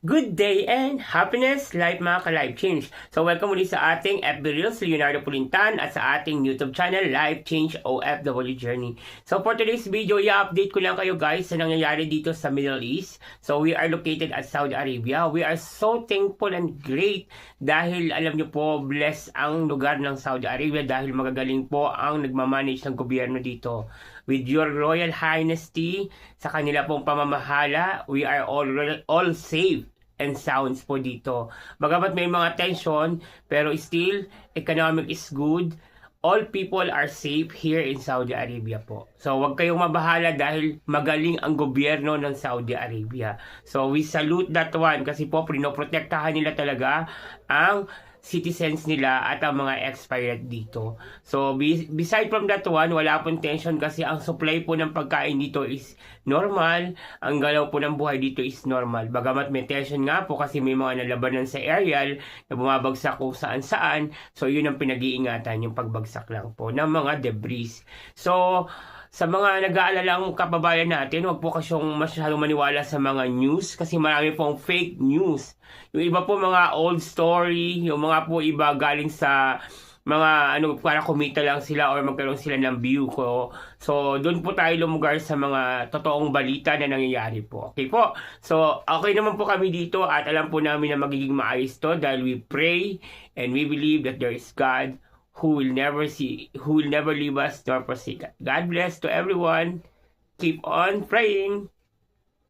Good day and happiness, life mga ka-life change. So welcome muli sa ating FB Reels, Leonardo Pulintan at sa ating YouTube channel, Life Change OFW Journey. So for today's video, i-update ko lang kayo guys sa nangyayari dito sa Middle East. So we are located at Saudi Arabia. We are so thankful and great dahil alam nyo po, bless ang lugar ng Saudi Arabia dahil magagaling po ang nagmamanage ng gobyerno dito. With your Royal Highness sa kanila pong pamamahala, we are all safe and sounds po dito. Bagamat may mga tension, pero still, economic is good. All people are safe here in Saudi Arabia po. So, wag kayong mabahala dahil magaling ang gobyerno ng Saudi Arabia. So, we salute that one kasi po, pinoprotektahan nila talaga ang citizens nila at ang mga expired dito. So, beside from that one, wala pong tension kasi ang supply po ng pagkain dito is normal. Ang galaw po ng buhay dito is normal. Bagamat may tension nga po kasi may mga nalabanan sa aerial na bumabagsak kung saan-saan. So, yun ang pinag-iingatan, yung pagbagsak lang po ng mga debris. So, sa mga nag-aalala ang kababayan natin, huwag po kasyong masyadong maniwala sa mga news kasi marami pong fake news. Yung iba po mga old story, yung mga po iba galing sa mga para kumita lang sila or magkaroon sila ng view ko. So, doon po tayo lumugar sa mga totoong balita na nangyayari po. Okay po? So, okay naman po kami dito at alam po namin na magiging maayos to dahil we pray and we believe that there is God who will never leave us nor forsake us. God bless to everyone. Keep on praying.